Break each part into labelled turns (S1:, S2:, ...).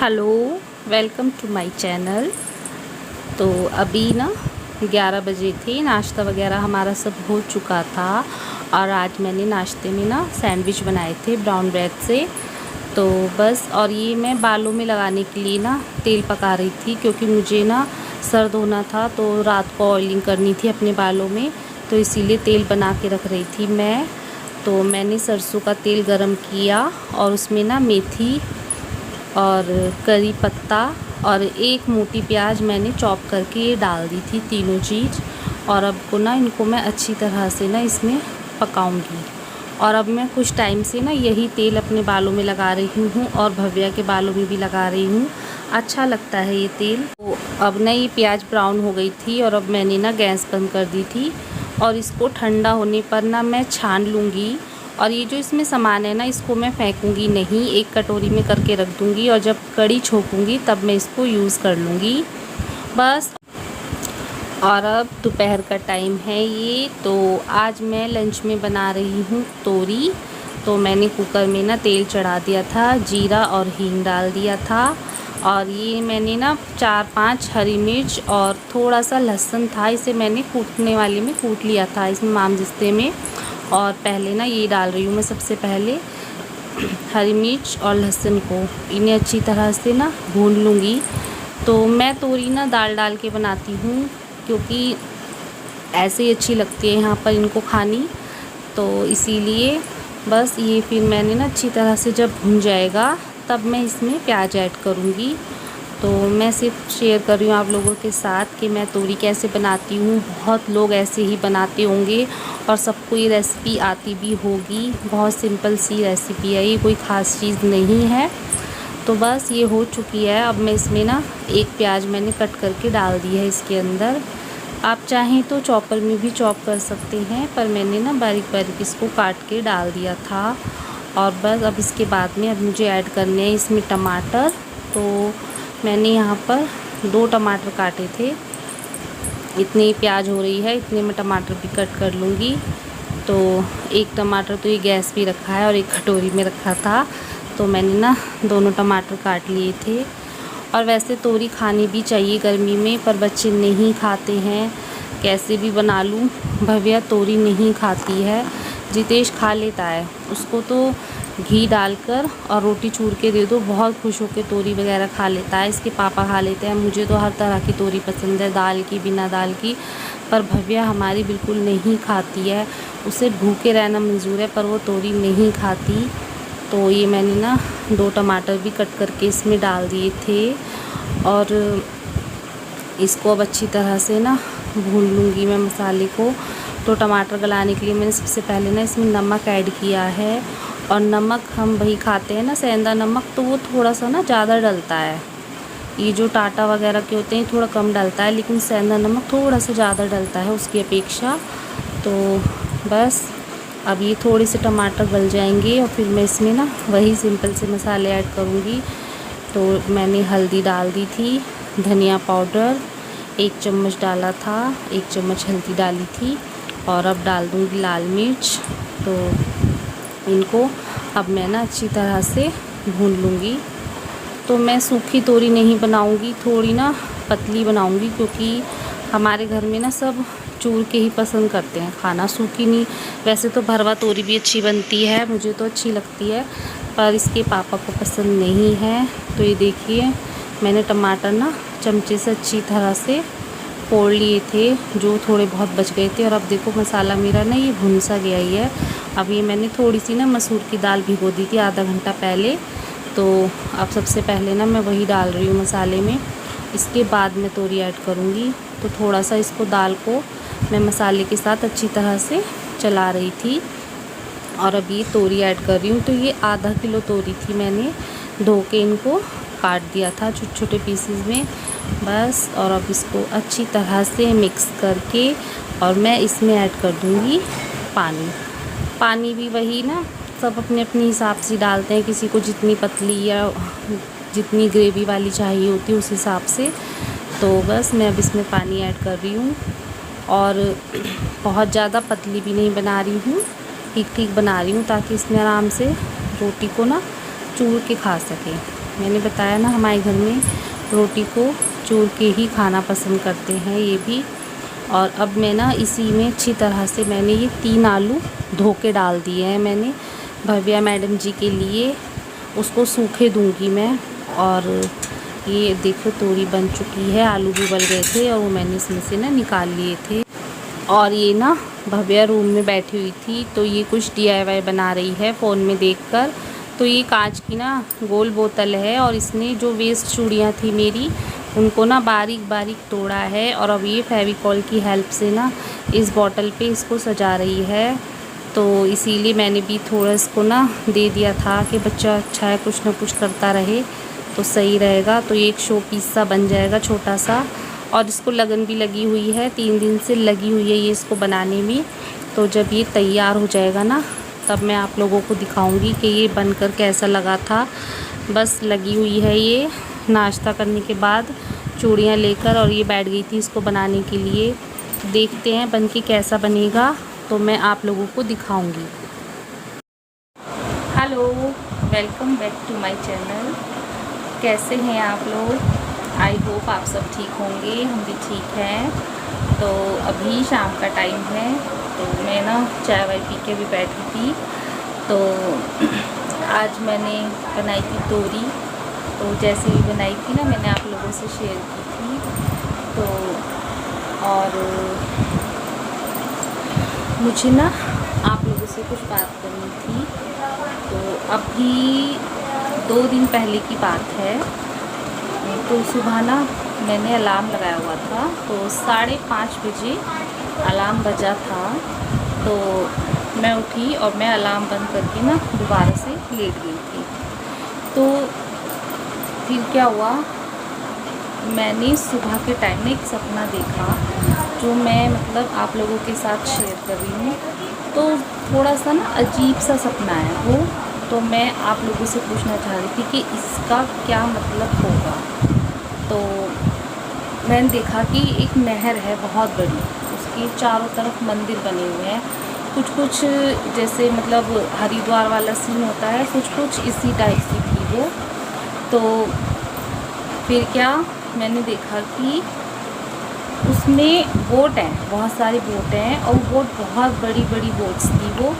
S1: Hello, welcome to my channel. तो अभी ना 11 बजे थे, नाश्ता वगैरह हमारा सब हो चुका था और आज मैंने नाश्ते में ना सैंडविच बनाए थे ब्राउन ब्रेड से। तो बस, और ये मैं बालों में लगाने के लिए ना तेल पका रही थी, क्योंकि मुझे ना सर्द होना था तो रात को ऑयलिंग करनी थी अपने बालों में, तो इसीलिए तेल बना के रख रही थी मैं। तो मैंने सरसों का तेल गरम किया और उसमें ना मेथी और करी पत्ता और एक मोटी प्याज मैंने चॉप करके ये डाल दी थी, तीनों चीज़। और अब को ना इनको मैं अच्छी तरह से ना इसमें पकाऊंगी। और अब मैं कुछ टाइम से ना यही तेल अपने बालों में लगा रही हूँ और भव्या के बालों में भी लगा रही हूँ। अच्छा लगता है ये तेल। तो अब ना ये प्याज ब्राउन हो गई थी और अब मैंने ना गैस बंद कर दी थी और इसको ठंडा होने पर ना मैं छान लूँगी। और ये जो इसमें सामान है ना, इसको मैं फेंकूँगी नहीं, एक कटोरी में करके रख दूँगी और जब कड़ी छोंकूँगी तब मैं इसको यूज़ कर लूँगी बस। और अब दोपहर का टाइम है ये, तो आज मैं लंच में बना रही हूँ तोरी। तो मैंने कुकर में ना तेल चढ़ा दिया था, जीरा और हींग डाल दिया था और ये मैंने ना 4-5 हरी मिर्च और थोड़ा सा लहसुन था, इसे मैंने कूटने वाले में कूट लिया था इसमें मामजिस्ते में। और पहले ना ये डाल रही हूँ मैं सबसे पहले हरी मिर्च और लहसुन को, इन्हें अच्छी तरह से ना भून लूँगी। तो मैं तोरी ना दाल डाल के बनाती हूँ, क्योंकि ऐसे ही अच्छी लगती है यहाँ पर इनको खानी, तो इसीलिए बस ये फिर मैंने ना अच्छी तरह से जब भुन जाएगा तब मैं इसमें प्याज ऐड करूँगी। तो मैं सिर्फ शेयर कर रही हूँ आप लोगों के साथ कि मैं तोरी कैसे बनाती हूँ। बहुत लोग ऐसे ही बनाते होंगे और सबको ये रेसिपी आती भी होगी। बहुत सिंपल सी रेसिपी है, ये कोई ख़ास चीज़ नहीं है। तो बस ये हो चुकी है। अब मैं इसमें ना एक प्याज मैंने कट करके डाल दी है इसके अंदर। आप चाहें तो चॉपर में भी चॉप कर सकते हैं, पर मैंने ना बारीक बारीक इसको काट के डाल दिया था। और बस अब इसके बाद में अब मुझे ऐड करने हैं इसमें टमाटर। तो मैंने यहाँ पर 2 टमाटर काटे थे, इतनी प्याज हो रही है, इतने में टमाटर भी कट कर लूँगी। तो एक टमाटर तो ये गैस पे रखा है और एक कटोरी में रखा था, तो मैंने ना दोनों टमाटर काट लिए थे। और वैसे तोरी खानी भी चाहिए गर्मी में, पर बच्चे नहीं खाते हैं, कैसे भी बना लूँ। भव्या तोरी नहीं खाती है, जितेश खा लेता है, उसको तो घी डालकर और रोटी चूर के दे दो, बहुत खुश होकर तोरी वगैरह खा लेता है। इसके पापा खा लेते हैं, मुझे तो हर तरह की तोरी पसंद है, दाल की, बिना दाल की। पर भव्या हमारी बिल्कुल नहीं खाती है, उसे भूखे रहना मंजूर है, पर वो तोरी नहीं खाती। तो ये मैंने ना 2 टमाटर भी कट करके इसमें डाल दिए थे और इसको अब अच्छी तरह से ना भून लूँगी मैं मसाले को। तो टमाटर गलाने के लिए मैंने सबसे पहले ना इसमें नमक ऐड किया है। और नमक हम वही खाते हैं ना, सेंधा नमक, तो वो थोड़ा सा ना ज़्यादा डलता है। ये जो टाटा वगैरह के होते हैं थोड़ा कम डलता है, लेकिन सेंधा नमक थोड़ा सा ज़्यादा डलता है उसकी अपेक्षा। तो बस अब ये थोड़े से टमाटर गल जाएंगे और फिर मैं इसमें ना वही सिंपल से मसाले ऐड करूँगी। तो मैंने हल्दी डाल दी थी, धनिया पाउडर 1 चम्मच डाला था, 1 चम्मच हल्दी डाली थी और अब डाल दूँगी लाल मिर्च। तो इनको अब मैं ना अच्छी तरह से भून लूँगी। तो मैं सूखी तोरी नहीं बनाऊँगी, थोड़ी ना पतली बनाऊँगी, क्योंकि हमारे घर में ना सब चूर के ही पसंद करते हैं खाना, सूखी नहीं। वैसे तो भरवा तोरी भी अच्छी बनती है, मुझे तो अच्छी लगती है, पर इसके पापा को पसंद नहीं है। तो ये देखिए मैंने टमाटर ना चमचे से अच्छी तरह से फोड़ लिए थे, जो थोड़े बहुत बच गए थे। और अब देखो मसाला मेरा ना ये भुन सा गया ही है। अब ये मैंने थोड़ी सी ना मसूर की दाल भिगो दी थी आधा घंटा पहले, तो अब सबसे पहले ना मैं वही डाल रही हूँ मसाले में, इसके बाद मैं तोरी ऐड करूँगी। तो थोड़ा सा इसको, दाल को मैं मसाले के साथ अच्छी तरह से चला रही थी और अब ये तोरी ऐड कर रही हूँ। तो ये आधा किलो तोरी थी, मैंने धो के इनको काट दिया था छोटे छोटे पीसेस में बस। और अब इसको अच्छी तरह से मिक्स करके और मैं इसमें ऐड कर दूँगी पानी। पानी भी वही ना, सब अपने अपने हिसाब से डालते हैं, किसी को जितनी पतली या जितनी ग्रेवी वाली चाहिए होती है उस हिसाब से। तो बस मैं अब इसमें पानी ऐड कर रही हूँ और बहुत ज़्यादा पतली भी नहीं बना रही हूँ, ठीक ठीक बना रही हूँ, ताकि इसमें आराम से रोटी को ना चूर के खा सकें। मैंने बताया ना हमारे घर में रोटी को चूर के ही खाना पसंद करते हैं ये भी। और अब मैं ना इसी में अच्छी तरह से मैंने ये 3 आलू धो के डाल दिए हैं मैंने भव्या मैडम जी के लिए, उसको सूखे दूंगी मैं। और ये देखो तोरी बन चुकी है, आलू भी उबल गए थे और वो मैंने इसमें से ना निकाल लिए थे। और ये ना भव्या रूम में बैठी हुई थी तो ये कुछ DIY बना रही है फ़ोन में देखकर। तो ये कांच की ना गोल बोतल है और इसने जो वेस्ट चूड़ियाँ थी मेरी उनको ना बारीक बारीक तोड़ा है और अब ये फेविकॉल की हेल्प से ना इस बॉटल पे इसको सजा रही है। तो इसीलिए मैंने भी थोड़ा इसको ना दे दिया था कि बच्चा अच्छा है कुछ ना कुछ करता रहे तो सही रहेगा। तो ये एक शो पीस सा बन जाएगा छोटा सा। और इसको लगन भी लगी हुई है, 3 दिन से लगी हुई है ये इसको बनाने में। तो जब ये तैयार हो जाएगा ना तब मैं आप लोगों को दिखाऊंगी कि ये बनकर कैसा लगा था। बस लगी हुई है ये नाश्ता करने के बाद चूड़ियाँ लेकर, और ये बैठ गई थी इसको बनाने के लिए। देखते हैं बन के कैसा बनेगा तो मैं आप लोगों को दिखाऊंगी। Hello, welcome back to my channel. कैसे हैं आप लोग? आई होप आप सब ठीक होंगे, हम भी ठीक हैं। तो अभी शाम का टाइम है तो मैं ना चाय वाय पी के भी बैठी थी। तो आज मैंने बनाई थी तोरी, तो जैसे भी बनाई थी ना मैंने आप लोगों से शेयर की थी। तो और मुझे ना आप लोगों से कुछ बात करनी थी। तो अभी 2 दिन पहले की बात है। तो सुबह ना मैंने अलार्म लगाया हुआ था तो 5:30 बजे अलार्म बजा था। तो मैं उठी और मैं अलार्म बंद करके ना दोबारा से लेट गई थी। तो फिर क्या हुआ, मैंने सुबह के टाइम में एक सपना देखा जो मैं मतलब आप लोगों के साथ शेयर कर रही हूँ। तो थोड़ा सा ना अजीब सा सपना है वो, तो मैं आप लोगों से पूछना चाह रही थी कि इसका क्या मतलब होगा। तो मैंने देखा कि एक नहर है बहुत बड़ी, उसके चारों तरफ मंदिर बने हुए हैं। कुछ जैसे मतलब हरिद्वार वाला सीन होता है, कुछ इसी टाइप की थी वो। तो फिर क्या, मैंने देखा कि उसमें बोट हैं, बहुत सारी बोट हैं और बोट बहुत बड़ी बड़ी बोट्स थी वो।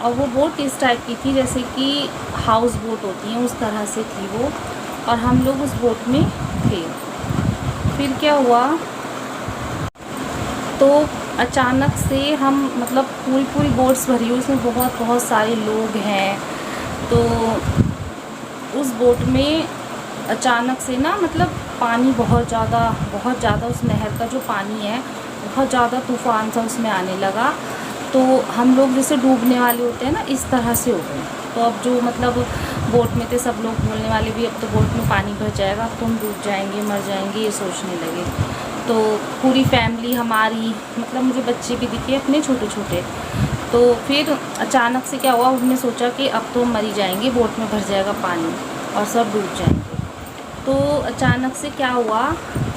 S1: और वो बोट इस टाइप की थी जैसे कि हाउस बोट होती हैं उस तरह से थी वो, और हम लोग उस बोट में थे। फिर क्या हुआ, तो अचानक से हम मतलब पूरी बोट्स भरी हुई, उसमें बहुत सारे लोग हैं। तो उस बोट में अचानक से ना मतलब पानी बहुत ज़्यादा उस नहर का जो पानी है बहुत ज़्यादा तूफ़ान सा उसमें आने लगा। तो हम लोग जैसे डूबने वाले होते हैं ना, इस तरह से हो गए। तो अब जो मतलब बोट में थे सब लोग बोलने वाले भी अब तो बोट में पानी भर जाएगा, अब तो हम डूब जाएंगे, मर जाएंगे, ये सोचने लगे। तो पूरी फैमिली हमारी, मतलब मुझे बच्चे भी दिखे अपने छोटे छोटे। तो फिर अचानक से क्या हुआ, उन्होंने सोचा कि अब तो मर ही जाएंगे, बोट में भर जाएगा पानी और सब डूब जाएंगे। तो अचानक से क्या हुआ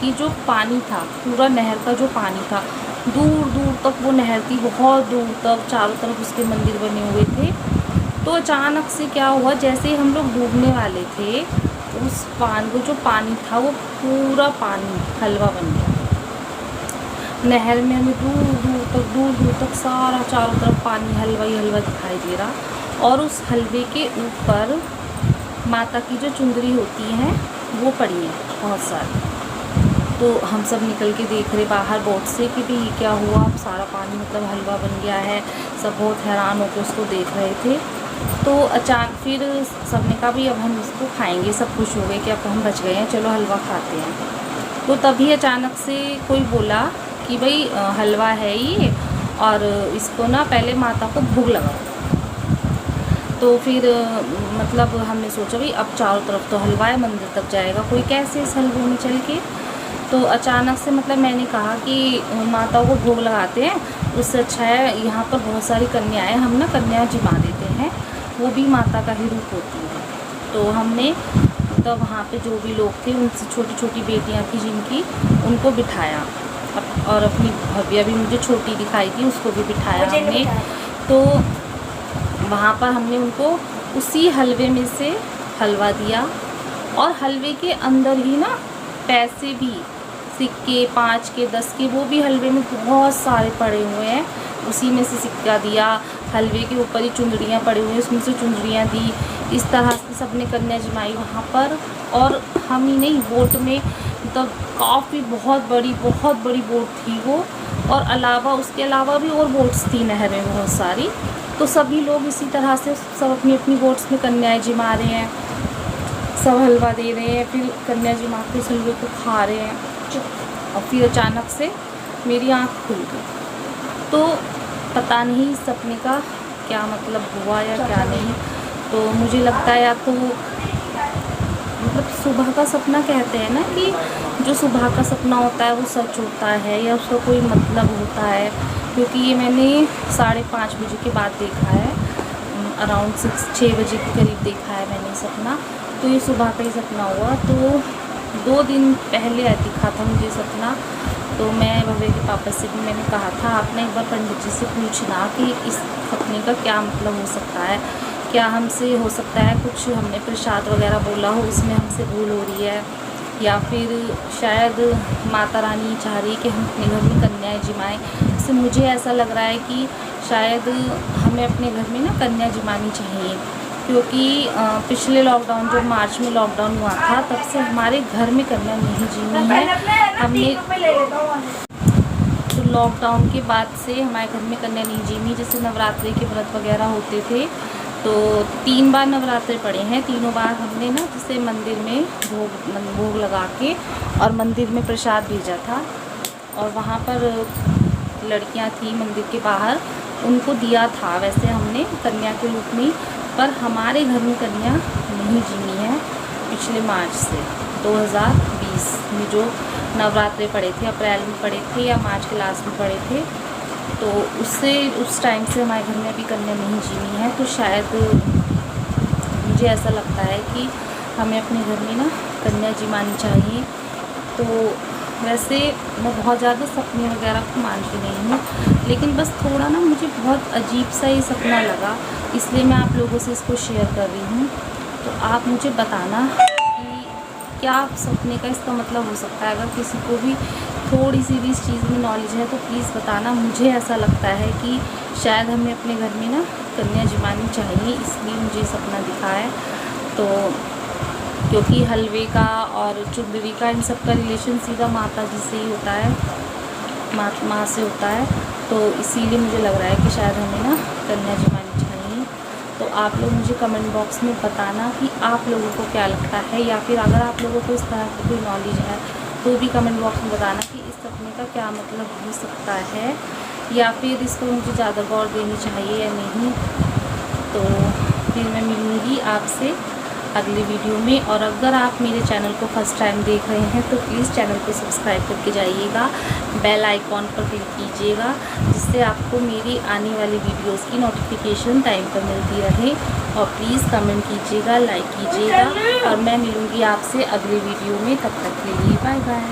S1: कि जो पानी था, पूरा नहर का जो पानी था, दूर दूर तक वो नहर थी, बहुत दूर तक, चारों तरफ उसके मंदिर बने हुए थे। तो अचानक से क्या हुआ, जैसे ही हम लोग डूबने वाले थे उस वो जो पानी था वो पूरा पानी हलवा बन गया। नहर में हमें दूर दूर तक सारा चारों तरफ पानी हलवा ही हलवा दिखाई दे रहा। और उस हलवे के ऊपर माता की जो चुंदरी होती हैं वो पड़ी हैं बहुत सारी। तो हम सब निकल के देख रहे बाहर बोट से कि भाई क्या हुआ, अब सारा पानी मतलब हलवा बन गया है। सब बहुत हैरान होकर उसको देख रहे थे। तो अचानक फिर सबने कहा भाई अब हम इसको खाएंगे, सब खुश हो गए कि अब हम बच गए हैं, चलो हलवा खाते हैं। तो तभी अचानक से कोई बोला कि भाई हलवा है ये और इसको ना पहले माता को भोग लगाओ। तो फिर मतलब हमने सोचा भाई अब चारों तरफ तो हलवा है, मंदिर तक जाएगा कोई कैसे इस हलवे में चल के। तो अचानक से मतलब मैंने कहा कि माता को भोग लगाते हैं, उससे अच्छा है यहाँ पर बहुत सारी कन्याएं, हम ना कन्या जिमा देते हैं, वो भी माता का ही रूप होती है। तो हमने मतलब वहाँ पे जो भी लोग थे उनसे छोटी छोटी बेटियाँ थी जिनकी, उनको बिठाया। और अपनी भव्या भी मुझे छोटी दिखाई थी, उसको भी बिठाया हमने। तो वहाँ पर हमने उनको उसी हलवे में से हलवा दिया और हलवे के अंदर ही ना पैसे भी, सिक्के 5 के 10 के, वो भी हलवे में बहुत सारे पड़े हुए हैं। उसी में से सिक्का दिया, हलवे के ऊपर ही चुंदड़ियाँ पड़ी हुई हैं, उसमें से चुंदड़ियाँ दी। इस तरह से सबने कन्या जमाई वहाँ पर। और हम ही नहीं, बोट में मतलब काफ़ी बहुत बड़ी बोट थी वो। और उसके अलावा भी और बोट्स थी नहर में बहुत सारी। तो सभी लोग इसी तरह से सब अपनी अपनी बोट्स में कन्याएँ जमा रहे हैं, सब हलवा दे रहे हैं, फिर कन्या जमा के उस हलवे को खा रहे हैं। और फिर अचानक से मेरी आँख खुल गई। तो पता नहीं इस सपने का क्या मतलब हुआ या क्या नहीं। तो मुझे लगता है या तो मतलब सुबह का सपना कहते हैं ना कि जो सुबह का सपना होता है वो सच होता है या उसका कोई मतलब होता है। क्योंकि ये मैंने 5:30 बजे के बाद देखा है, अराउंड 6 बजे के करीब देखा है मैंने सपना। तो ये सुबह का ही सपना हुआ। तो 2 दिन पहले दिखा था मुझे सपना। तो मैं भव्य के पापा से भी मैंने कहा था, आपने एक बार पंडित जी से पूछना कि इस सपने का क्या मतलब हो सकता है, क्या हमसे हो सकता है कुछ हमने प्रसाद वगैरह बोला हो, उसमें हमसे भूल हो रही है, या फिर शायद माता रानी चाह रही है कि हम अपने घर में कन्याएँ जिमाएँ। इससे मुझे ऐसा लग रहा है कि शायद हमें अपने घर में ना कन्या जिमानी चाहिए। क्योंकि पिछले लॉकडाउन, जब मार्च में लॉकडाउन हुआ था, तब से हमारे घर में कन्या नहीं जिमी है। हमने तो लॉकडाउन के बाद से हमारे घर में कन्या नहीं जिमी। जैसे नवरात्रि के व्रत वगैरह होते थे, तो 3 बार नवरात्रे पड़े हैं। तीनों बार हमने ना जैसे मंदिर में भोग लगा के और मंदिर में प्रसाद भेजा था। और वहाँ पर लड़कियाँ थी मंदिर के बाहर, उनको दिया था वैसे हमने कन्या के रूप में। पर हमारे घर में कन्या नहीं जिमी है पिछले मार्च से। 2020 में जो नवरात्रे पड़े थे, अप्रैल में पड़े थे या मार्च के लास्ट में पड़े थे, तो उस टाइम से हमारे घर में अभी कन्या नहीं जिमी है। तो शायद मुझे ऐसा लगता है कि हमें अपने घर में ना कन्या जिमानी चाहिए। तो वैसे मैं बहुत ज़्यादा सपने वगैरह को मानती नहीं हूँ, लेकिन बस थोड़ा ना मुझे बहुत अजीब सा ये सपना लगा, इसलिए मैं आप लोगों से इसको शेयर कर रही हूँ। तो आप मुझे बताना कि क्या सपने का इसका मतलब हो सकता है। अगर किसी को भी थोड़ी सी भी इस चीज़ में नॉलेज है तो प्लीज़ बताना। मुझे ऐसा लगता है कि शायद हमें अपने घर में ना कन्या जिमानी चाहिए, इसलिए मुझे सपना दिखा है। तो क्योंकि हलवे का और चुंदरी का, इन सब का रिलेशन सीधा माता जी से ही होता है, माँ से होता है। तो इसीलिए मुझे लग रहा है कि शायद हमें ना कन्या जिमानी चाहिए। तो आप लोग मुझे कमेंट बॉक्स में बताना कि आप लोगों को क्या लगता है, या फिर अगर आप लोगों को इस तरह की कोई नॉलेज है तो भी कमेंट बॉक्स में बताना कि इस सपने का क्या मतलब हो सकता है, या फिर इसको मुझे ज़्यादा गौर देनी चाहिए या नहीं। तो फिर मैं मिलूँगी आपसे अगली वीडियो में। और अगर आप मेरे चैनल को फर्स्ट टाइम देख रहे हैं तो प्लीज़ चैनल को सब्सक्राइब करके जाइएगा, बेल आइकॉन पर क्लिक कीजिएगा, जिससे आपको मेरी आने वाली वीडियोस की नोटिफिकेशन टाइम पर मिलती रहे। और प्लीज़ कमेंट कीजिएगा, लाइक कीजिएगा। और मैं मिलूँगी आपसे अगली वीडियो में, तब तक के लिए बाय बाय।